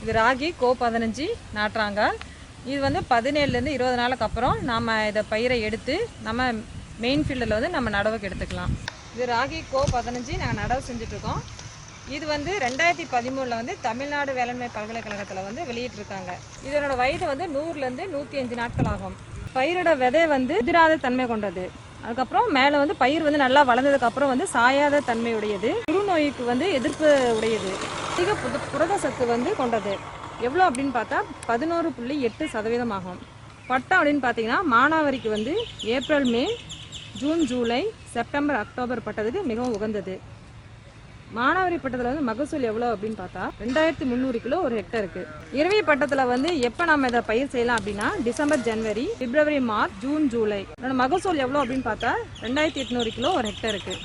இது ராகி கோ 15 நாட்டுறாங்க. இது வந்து 17லேருந்து 20 நாளுக்கு அப்புறம் நம்ம இதை பயிரை எடுத்து நம்ம மெயின் ஃபீல்டில் வந்து நம்ம நடவுக்கு எடுத்துக்கலாம். இது ராகி கோ 15 நாங்கள் நடவு செஞ்சுட்ருக்கோம். இது வந்து 2013 வந்து தமிழ்நாடு வேளாண்மை பல்கலைக்கழகத்தில் வந்து வெளியிட்டிருக்காங்க. இதனோட வயது வந்து 100லேருந்து 105 நாட்கள் ஆகும். பயிரோட விதை வந்து உதிராத தன்மை கொண்டது. அதுக்கப்புறம் மேலே வந்து பயிர் வந்து நல்லா வளர்ந்ததுக்கப்புறம் வந்து சாயாத தன்மையுடையது. குறுநோய்க்கு வந்து எதிர்ப்பு உடையது. அதிக புரத சத்து வந்து கொண்டது. எவ்வளோ அப்படின்னு பார்த்தா 11.8% ஆகும். பட்டம் அப்படின்னு பார்த்தீங்கன்னா மானாவாரிக்கு வந்து April May June July September October பட்டதுக்கு மிகவும் உகந்தது. மானாவாரி பட்டத்தில் வந்து மகசூல் எவ்வளோ அப்படின்னு பார்த்தா 2300 கிலோ ஒரு ஹெக்டருக்கு. இரவி பட்டத்தில் வந்து எப்போ நம்ம இதை பயிர் செய்யலாம் அப்படின்னா டிசம்பர் ஜனவரி பிப்ரவரி மார்ச் ஜூன் ஜூலை. மகசூல் எவ்வளோ அப்படின்னு பார்த்தா 2800 கிலோ ஒரு ஹெக்டருக்கு.